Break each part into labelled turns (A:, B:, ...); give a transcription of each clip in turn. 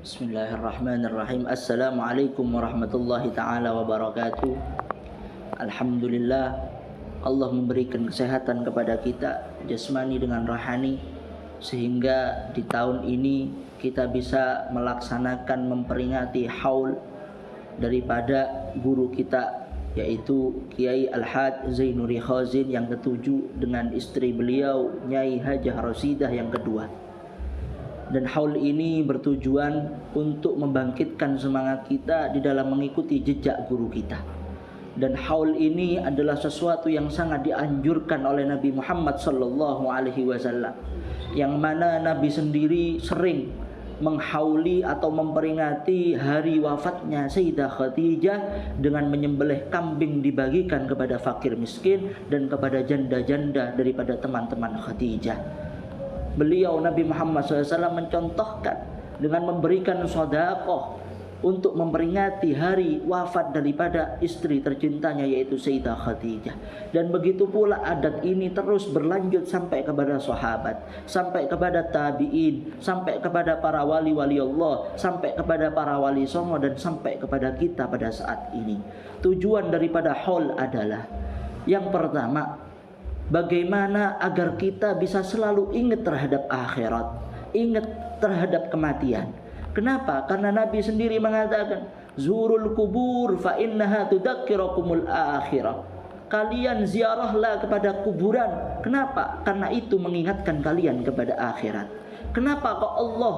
A: Bismillahirrahmanirrahim. Assalamualaikum warahmatullahi ta'ala wabarakatuh. Alhamdulillah, Allah memberikan kesehatan kepada kita jasmani dengan rohani, sehingga di tahun ini kita bisa melaksanakan memperingati haul daripada guru kita, yaitu Kiai Al-Haj Zainuri Khazin yang ketujuh dengan istri beliau Nyai Hajah Rosidah yang kedua. Dan haul ini bertujuan untuk membangkitkan semangat kita di dalam mengikuti jejak guru kita. Dan haul ini adalah sesuatu yang sangat dianjurkan oleh Nabi Muhammad SAW, yang mana Nabi sendiri sering menghauli atau memperingati hari wafatnya Sayyidah Khadijah dengan menyembelih kambing dibagikan kepada fakir miskin dan kepada janda-janda daripada teman-teman Khadijah. Beliau Nabi Muhammad SAW mencontohkan dengan memberikan sedekah untuk memperingati hari wafat daripada istri tercintanya, yaitu Sayyidah Khadijah. Dan begitu pula adat ini terus berlanjut sampai kepada sahabat, sampai kepada tabi'in, sampai kepada para wali-wali Allah, sampai kepada para wali songo, dan sampai kepada kita pada saat ini. Tujuan daripada haul adalah yang pertama, bagaimana agar kita bisa selalu ingat terhadap akhirat, ingat terhadap kematian. Kenapa? Karena Nabi sendiri mengatakan, zurul kubur fa innaha tudzakkirakumul akhirah. Kalian ziarahlah kepada kuburan. Kenapa? Karena itu mengingatkan kalian kepada akhirat. Kenapa kok Allah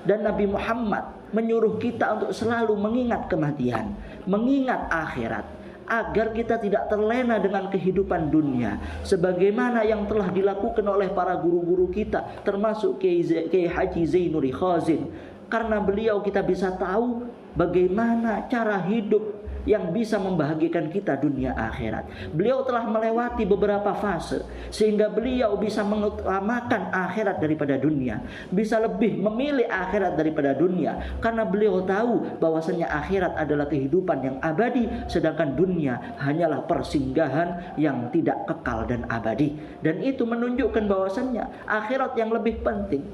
A: dan Nabi Muhammad menyuruh kita untuk selalu mengingat kematian, mengingat akhirat, agar kita tidak terlena dengan kehidupan dunia, sebagaimana yang telah dilakukan oleh para guru-guru kita, termasuk Kiai Haji Zainuri Khazin. Karena beliau kita bisa tahu bagaimana cara hidup yang bisa membahagiakan kita dunia akhirat. Beliau telah melewati beberapa fase sehingga beliau bisa mengutamakan akhirat daripada dunia, bisa lebih memilih akhirat daripada dunia, karena beliau tahu bahwasanya akhirat adalah kehidupan yang abadi, sedangkan dunia hanyalah persinggahan yang tidak kekal dan abadi. Dan itu menunjukkan bahwasanya akhirat yang lebih penting.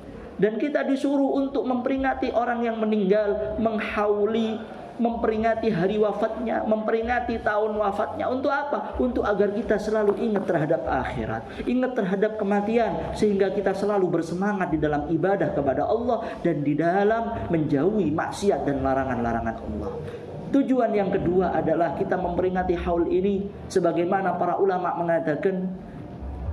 A: Dan kita disuruh untuk memperingati orang yang meninggal, menghauli, memperingati hari wafatnya, memperingati tahun wafatnya. Untuk apa? Untuk agar kita selalu ingat terhadap akhirat, ingat terhadap kematian, sehingga kita selalu bersemangat di dalam ibadah kepada Allah dan di dalam menjauhi maksiat dan larangan-larangan Allah. Tujuan yang kedua adalah kita memperingati haul ini sebagaimana para ulama mengatakan,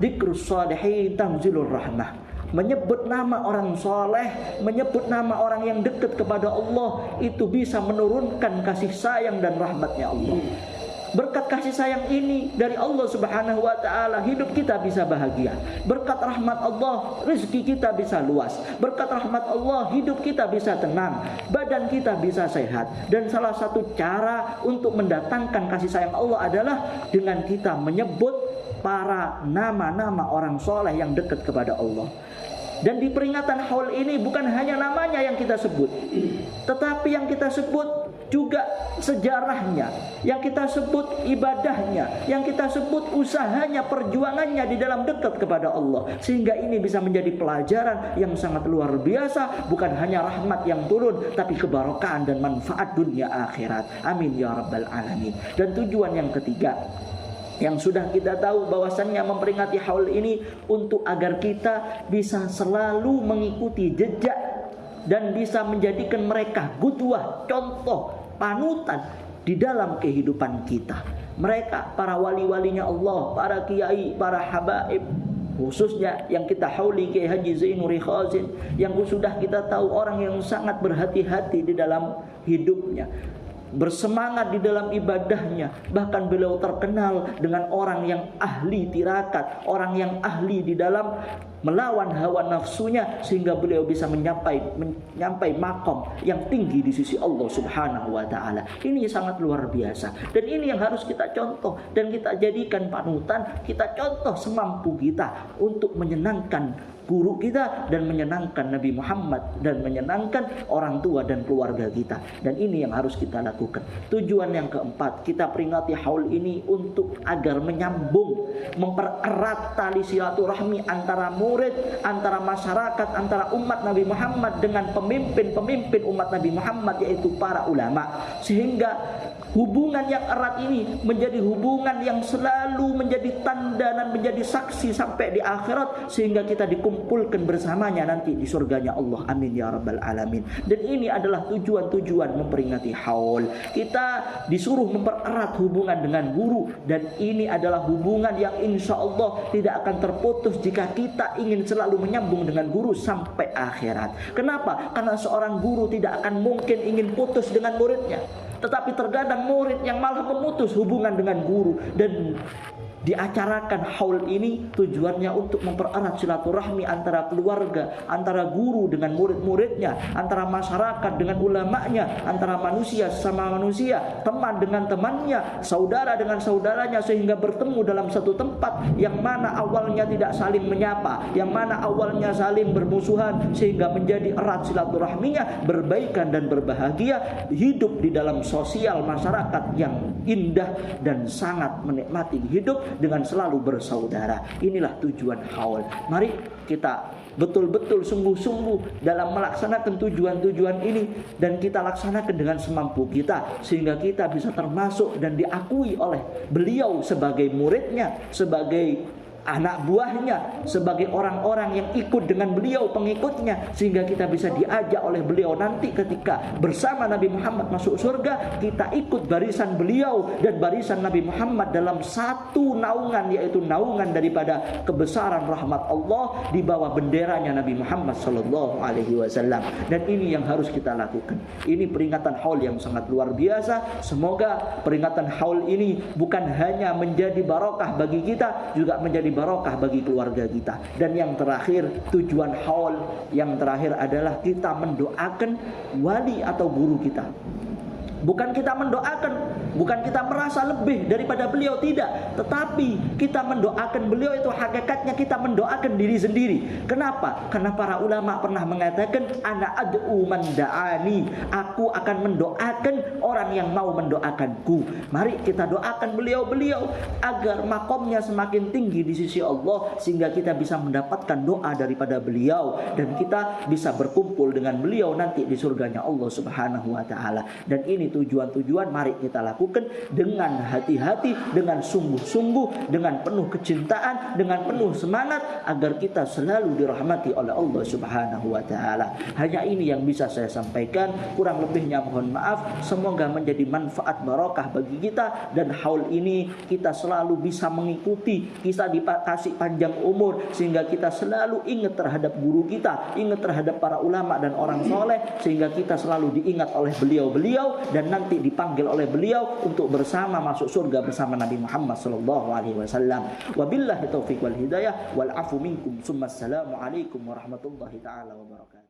A: dzikrus shalihin tanzilur rahmah. Menyebut nama orang soleh, menyebut nama orang yang dekat kepada Allah, itu bisa menurunkan kasih sayang dan rahmatnya Allah. Berkat kasih sayang ini dari Allah Subhanahu wa ta'ala, hidup kita bisa bahagia. Berkat rahmat Allah, rezeki kita bisa luas. Berkat rahmat Allah, hidup kita bisa tenang, badan kita bisa sehat. Dan salah satu cara untuk mendatangkan kasih sayang Allah adalah dengan kita menyebut para nama-nama orang soleh yang dekat kepada Allah. Dan di peringatan haul ini bukan hanya namanya yang kita sebut, tetapi yang kita sebut juga sejarahnya, yang kita sebut ibadahnya, yang kita sebut usahanya, perjuangannya di dalam dekat kepada Allah. Sehingga ini bisa menjadi pelajaran yang sangat luar biasa, bukan hanya rahmat yang turun, tapi kebarokaan dan manfaat dunia akhirat. Amin ya rabbal alamin. Dan tujuan yang ketiga, yang sudah kita tahu bahwasannya memperingati haul ini untuk agar kita bisa selalu mengikuti jejak dan bisa menjadikan mereka qudwah, contoh, panutan di dalam kehidupan kita. Mereka para wali-walinya Allah, para kiai, para habaib, khususnya yang kita hauli Kiai Haji Zainuri Khazin, yang sudah kita tahu orang yang sangat berhati-hati di dalam hidupnya, bersemangat di dalam ibadahnya. Bahkan beliau terkenal dengan orang yang ahli tirakat, orang yang ahli di dalam melawan hawa nafsunya, sehingga beliau bisa menyampai makom yang tinggi di sisi Allah Subhanahu wa ta'ala. Ini sangat luar biasa, dan ini yang harus kita contoh dan kita jadikan panutan, kita contoh semampu kita untuk menyenangkan guru kita dan menyenangkan Nabi Muhammad dan menyenangkan orang tua dan keluarga kita. Dan ini yang harus kita lakukan. Tujuan yang keempat, kita peringati haul ini untuk agar menyambung, mempererat tali silaturahmi antara murid, antara masyarakat, antara umat Nabi Muhammad dengan pemimpin-pemimpin umat Nabi Muhammad, yaitu para ulama. Sehingga hubungan yang erat ini menjadi hubungan yang selalu menjadi tanda dan menjadi saksi sampai di akhirat, sehingga kita dikumpulkan bersamanya nanti di surganya Allah. Amin ya rabbal alamin. Dan ini adalah tujuan-tujuan memperingati haul. Kita disuruh mempererat hubungan dengan guru, dan ini adalah hubungan yang insya Allah tidak akan terputus jika kita ingin selalu menyambung dengan guru sampai akhirat. Kenapa? Karena seorang guru tidak akan mungkin ingin putus dengan muridnya. Tetapi terkadang murid yang malah memutus hubungan dengan guru. Dan diacarakan haul ini tujuannya untuk mempererat silaturahmi antara keluarga, antara guru dengan murid-muridnya, antara masyarakat dengan ulamanya, antara manusia sama manusia, teman dengan temannya, saudara dengan saudaranya, sehingga bertemu dalam satu tempat yang mana awalnya tidak saling menyapa, yang mana awalnya saling bermusuhan, sehingga menjadi erat silaturahminya, berbaikan dan berbahagia, hidup di dalam sosial masyarakat yang indah dan sangat menikmati hidup dengan selalu bersaudara. Inilah tujuan haul. Mari kita betul-betul sungguh-sungguh dalam melaksanakan tujuan-tujuan ini, dan kita laksanakan dengan semampu kita, sehingga kita bisa termasuk dan diakui oleh beliau sebagai muridnya, sebagai anak buahnya, sebagai orang-orang yang ikut dengan beliau, pengikutnya, sehingga kita bisa diajak oleh beliau nanti ketika bersama Nabi Muhammad masuk surga, kita ikut barisan beliau dan barisan Nabi Muhammad dalam satu naungan, yaitu naungan daripada kebesaran rahmat Allah di bawah benderanya Nabi Muhammad sallallahu alaihi wasallam. Dan ini yang harus kita lakukan. Ini peringatan haul yang sangat luar biasa. Semoga peringatan haul ini bukan hanya menjadi barokah bagi kita, juga menjadi barokah bagi keluarga kita. Dan yang terakhir, tujuan haul yang terakhir adalah kita mendoakan wali atau guru kita. Bukan kita mendoakan, bukan kita merasa lebih daripada beliau, tidak. Tetapi kita mendoakan beliau itu hakikatnya kita mendoakan diri sendiri. Kenapa? Karena para ulama pernah mengatakan, ana ad'u man da'ani, aku akan mendoakan orang yang mau mendoakanku. Mari kita doakan beliau-beliau agar makomnya semakin tinggi di sisi Allah, sehingga kita bisa mendapatkan doa daripada beliau, dan kita bisa berkumpul dengan beliau nanti di surganya Allah Subhanahu wa taala. Dan ini tujuan-tujuan mari kita lakukan dengan hati-hati, dengan sungguh-sungguh, dengan penuh kecintaan, dengan penuh semangat, agar kita selalu dirahmati oleh Allah Subhanahu wa taala. Hanya ini yang bisa saya sampaikan, kurang lebihnya mohon maaf. Semoga menjadi manfaat barokah bagi kita, dan haul ini kita selalu bisa mengikuti, kita dikasih panjang umur, sehingga kita selalu ingat terhadap guru kita, ingat terhadap para ulama dan orang soleh, sehingga kita selalu diingat oleh beliau-beliau, dan nanti dipanggil oleh beliau untuk bersama masuk surga bersama Nabi Muhammad sallallahu alaihi wasallam. Wabillahi taufiq wal hidayah wal afu minkum. Assalamu alaikum warahmatullahi taala wabarakatuh.